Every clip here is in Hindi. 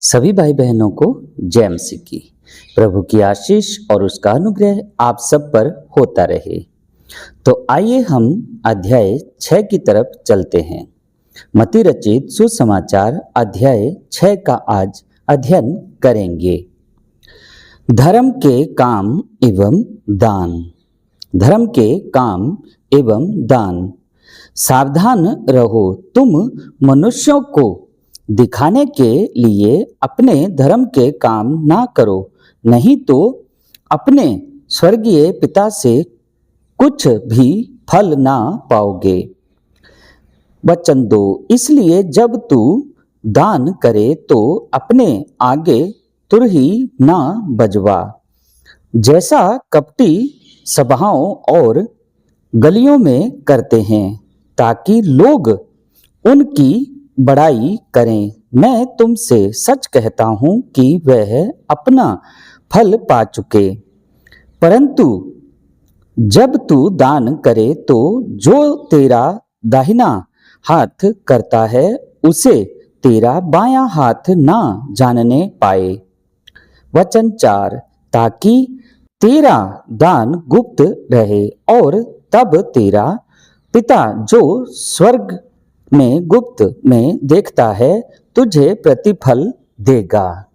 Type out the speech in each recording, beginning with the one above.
सभी भाई बहनों को जय मसीह की। प्रभु की आशीष और उसका अनुग्रह आप सब पर होता रहे। तो आइए हम अध्याय 6 की तरफ चलते हैं। मत्ती रचित सुसमाचार अध्याय 6 का आज अध्ययन करेंगे। धर्म के काम एवं दान। धर्म के काम एवं दान। सावधान रहो, तुम मनुष्यों को दिखाने के लिए अपने धर्म के काम ना करो, नहीं तो अपने स्वर्गीय पिता से कुछ भी फल ना पाओगे। वचन 2, इसलिए जब तू दान करे तो अपने आगे तुरही ना बजवा, जैसा कपटी सभाओं और गलियों में करते हैं, ताकि लोग उनकी बड़ाई करें। मैं तुमसे सच कहता हूं कि वह अपना फल पा चुके। परंतु जब तू दान करे तो जो तेरा दाहिना हाथ करता है उसे तेरा बायां हाथ ना जानने पाए। वचन 4, ताकि तेरा दान गुप्त रहे और तब तेरा पिता जो स्वर्ग में गुप्त में देखता है तुझे प्रतिफल देगा।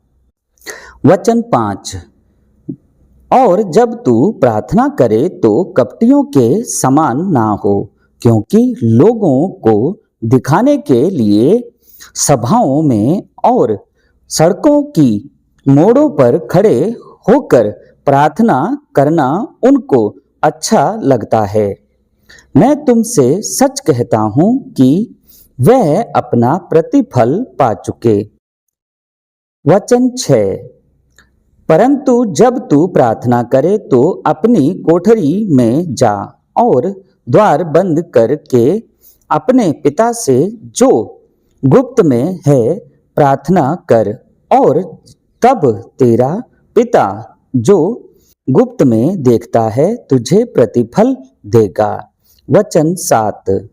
वचन 5, और जब तू प्रार्थना करे तो कपटियों के समान ना हो, क्योंकि लोगों को दिखाने के लिए सभाओं में और सड़कों की मोड़ों पर खड़े होकर प्रार्थना करना उनको अच्छा लगता है। मैं तुमसे सच कहता हूं कि वह अपना प्रतिफल पा चुके। वचन 6, परंतु जब तू प्रार्थना करे तो अपनी कोठरी में जा और द्वार बंद करके अपने पिता से जो गुप्त में है प्रार्थना कर, और तब तेरा पिता जो गुप्त में देखता है तुझे प्रतिफल देगा। वचन 7,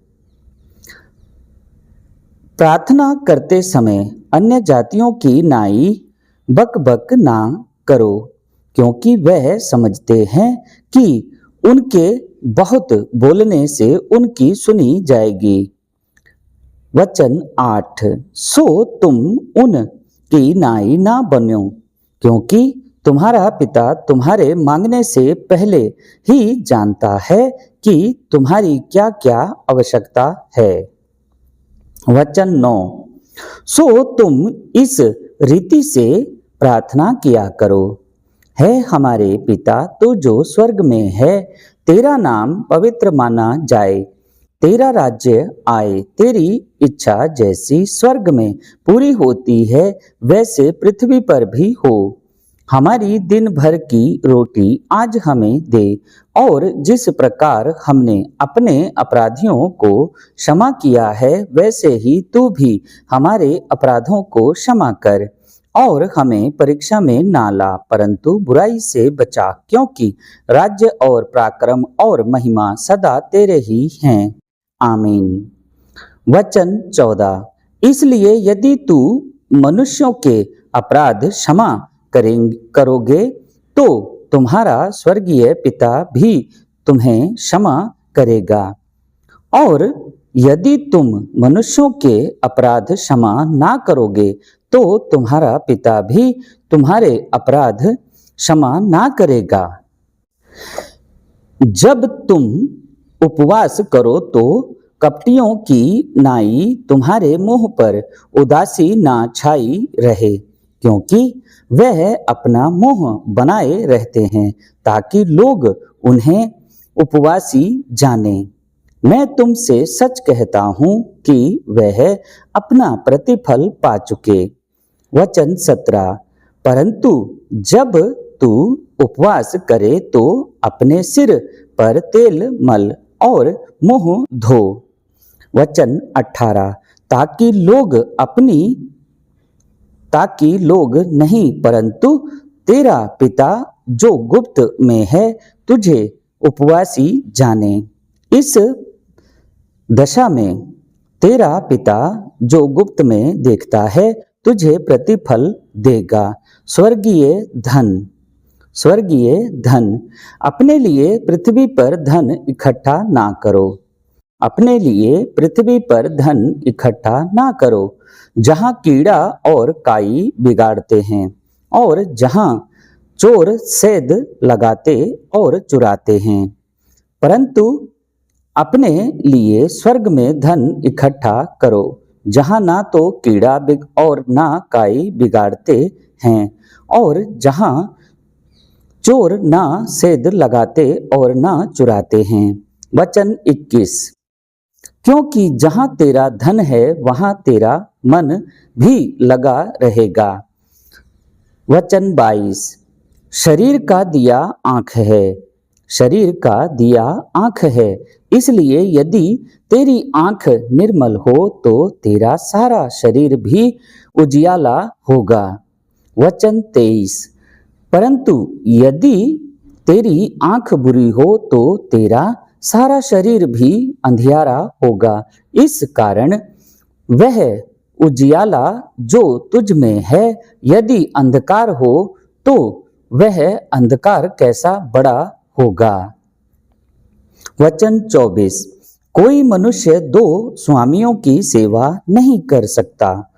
प्रार्थना करते समय अन्य जातियों की नाई बक बक ना करो, क्योंकि वह समझते हैं कि उनके बहुत बोलने से उनकी सुनी जाएगी। वचन 8, सो तुम उनकी नाई ना बनो, क्योंकि तुम्हारा पिता तुम्हारे मांगने से पहले ही जानता है कि तुम्हारी क्या क्या आवश्यकता है। वचन 9, सो तुम इस रीति से प्रार्थना किया करो, है हमारे पिता तू जो स्वर्ग में है, तेरा नाम पवित्र माना जाए, तेरा राज्य आए, तेरी इच्छा जैसी स्वर्ग में पूरी होती है वैसे पृथ्वी पर भी हो। हमारी दिन भर की रोटी आज हमें दे, और जिस प्रकार हमने अपने अपराधियों को क्षमा किया है वैसे ही तू भी हमारे अपराधों को क्षमा कर, और हमें परीक्षा में ना ला परंतु बुराई से बचा, क्योंकि राज्य और पराक्रम और महिमा सदा तेरे ही हैं। आमीन। वचन 14, इसलिए यदि तू मनुष्यों के अपराध क्षमा करोगे तो तुम्हारा स्वर्गीय पिता भी तुम्हें क्षमा करेगा, और यदि तुम मनुष्यों के अपराध क्षमा ना करोगे तो तुम्हारा पिता भी तुम्हारे अपराध क्षमा ना करेगा। जब तुम उपवास करो तो कपटियों की नाई तुम्हारे मुंह पर उदासी ना छाई रहे, क्योंकि वह अपना मुंह बनाए रहते हैं ताकि लोग उन्हें उपवासी जाने। मैं तुमसे सच कहता हूं कि वह अपना प्रतिफल पा चुके। वचन 17, परंतु जब तू उपवास करे तो अपने सिर पर तेल मल और मुंह धो। वचन 18, ताकि लोग नहीं परंतु तेरा पिता जो गुप्त में है तुझे उपवासी जाने। इस दशा में तेरा पिता जो गुप्त में देखता है तुझे प्रतिफल देगा। स्वर्गीय धन अपने लिए पृथ्वी पर धन इकट्ठा ना करो। अपने लिए पृथ्वी पर धन इकट्ठा ना करो, जहाँ कीड़ा और काई बिगाड़ते हैं और जहाँ चोर सेध लगाते और चुराते हैं, परंतु अपने लिए स्वर्ग में धन इकट्ठा करो, जहाँ ना तो कीड़ा और ना काई बिगाड़ते हैं और जहाँ चोर ना सेध लगाते और ना चुराते हैं। वचन 21। क्योंकि जहाँ तेरा धन है वहाँ तेरा मन भी लगा रहेगा। वचन 22। शरीर का दिया आँख है, शरीर का दिया आँख है, इसलिए यदि तेरी आँख निर्मल हो तो तेरा सारा शरीर भी उजियाला होगा। वचन 23। परंतु यदि तेरी आँख बुरी हो तो तेरा सारा शरीर भी अंधियारा होगा। इस कारण वह उजियाला जो तुझ में है, यदि अंधकार हो तो वह अंधकार कैसा बड़ा होगा। वचन 24। कोई मनुष्य दो स्वामियों की सेवा नहीं कर सकता।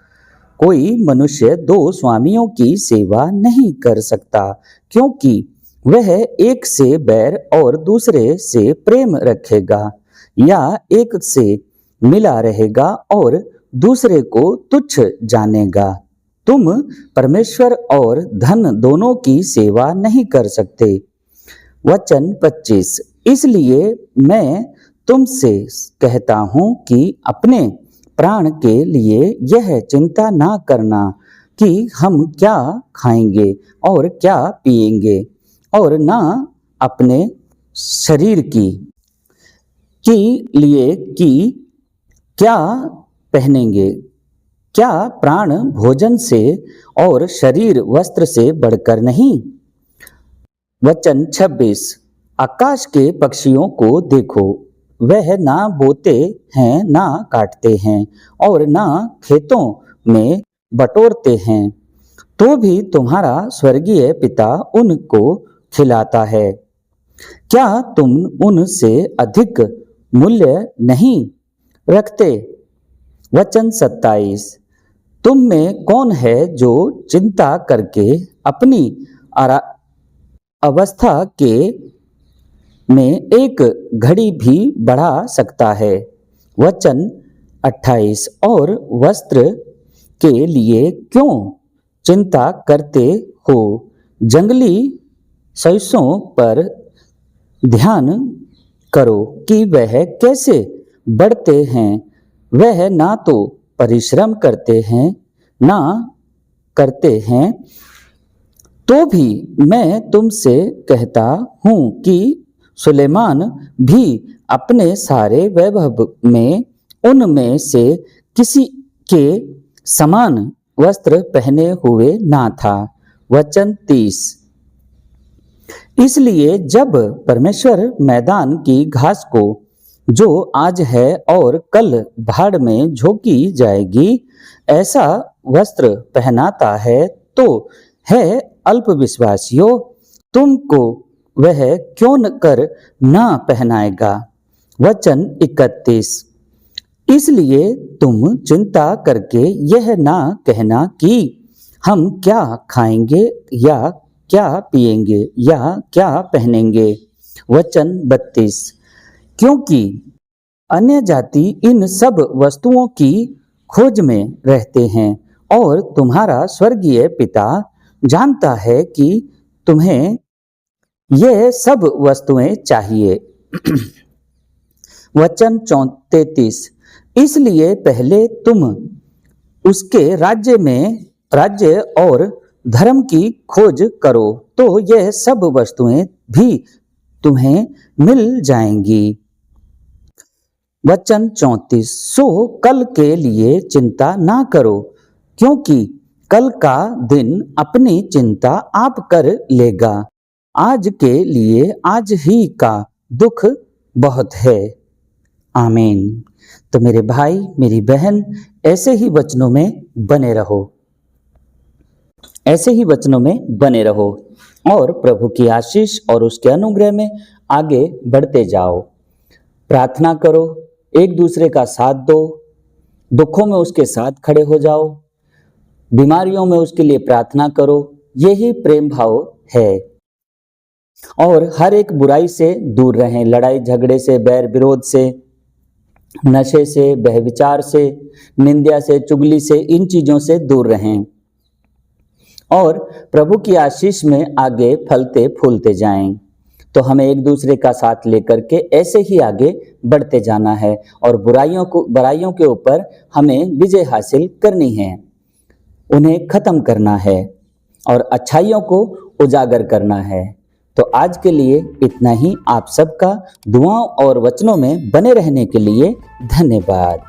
कोई मनुष्य दो स्वामियों की सेवा नहीं कर सकता, क्योंकि वह एक से बैर और दूसरे से प्रेम रखेगा, या एक से मिला रहेगा और दूसरे को तुच्छ जानेगा। तुम परमेश्वर और धन दोनों की सेवा नहीं कर सकते। वचन 25। इसलिए मैं तुमसे कहता हूँ कि अपने प्राण के लिए यह चिंता ना करना कि हम क्या खाएंगे और क्या पिएंगे, और ना अपने शरीर की लिए कि क्या पहनेंगे। क्या प्राण भोजन से और शरीर वस्त्र से बढ़कर नहीं। वचन 26। आकाश के पक्षियों को देखो, वह ना बोते हैं ना काटते हैं और ना खेतों में बटोरते हैं, तो भी तुम्हारा स्वर्गीय पिता उनको खिलाता है। क्या तुम उनसे अधिक मूल्य नहीं रखते। वचन 27। तुम में कौन है जो चिंता करके अपनी अवस्था के में एक घड़ी भी बढ़ा सकता है। वचन 28। और वस्त्र के लिए क्यों चिंता करते हो, जंगली सैसों पर ध्यान करो कि वह कैसे बढ़ते हैं, वह ना तो परिश्रम करते हैं, तो भी मैं तुमसे कहता हूँ कि सुलेमान भी अपने सारे वैभव में उनमें से किसी के समान वस्त्र पहने हुए ना था। वचन 30। इसलिए जब परमेश्वर मैदान की घास को, जो आज है और कल भाड़ में झोंकी जाएगी, ऐसा वस्त्र पहनाता है, तो है अल्पविश्वासियों, तुमको वह क्यों न कर ना पहनाएगा। वचन 31। इसलिए तुम चिंता करके यह ना कहना कि हम क्या खाएंगे या क्या पिएंगे या क्या पहनेंगे। वचन 32। क्योंकि अन्य जाति इन सब वस्तुओं की खोज में रहते हैं, और तुम्हारा स्वर्गीय पिता जानता है कि तुम्हें ये सब वस्तुएं चाहिए। वचन 33। इसलिए पहले तुम उसके राज्य और धर्म की खोज करो, तो यह सब वस्तुएं भी तुम्हें मिल जाएंगी। वचन 34। सो कल के लिए चिंता ना करो, क्योंकि कल का दिन अपनी चिंता आप कर लेगा। आज के लिए आज ही का दुख बहुत है। आमीन। तो मेरे भाई मेरी बहन, ऐसे ही वचनों में बने रहो। ऐसे ही वचनों में बने रहो और प्रभु की आशीष और उसके अनुग्रह में आगे बढ़ते जाओ। प्रार्थना करो, एक दूसरे का साथ दो, दुखों में उसके साथ खड़े हो जाओ, बीमारियों में उसके लिए प्रार्थना करो। यही प्रेम भाव है। और हर एक बुराई से दूर रहें, लड़ाई झगड़े से, बैर विरोध से, नशे से, व्यभिचार से, निंदा से, चुगली से, इन चीजों से दूर रहें और प्रभु की आशीष में आगे फलते फूलते जाएं। तो हमें एक दूसरे का साथ लेकर के ऐसे ही आगे बढ़ते जाना है और बुराइयों के ऊपर हमें विजय हासिल करनी है, उन्हें खत्म करना है और अच्छाइयों को उजागर करना है। तो आज के लिए इतना ही। आप सबका दुआओं और वचनों में बने रहने के लिए धन्यवाद।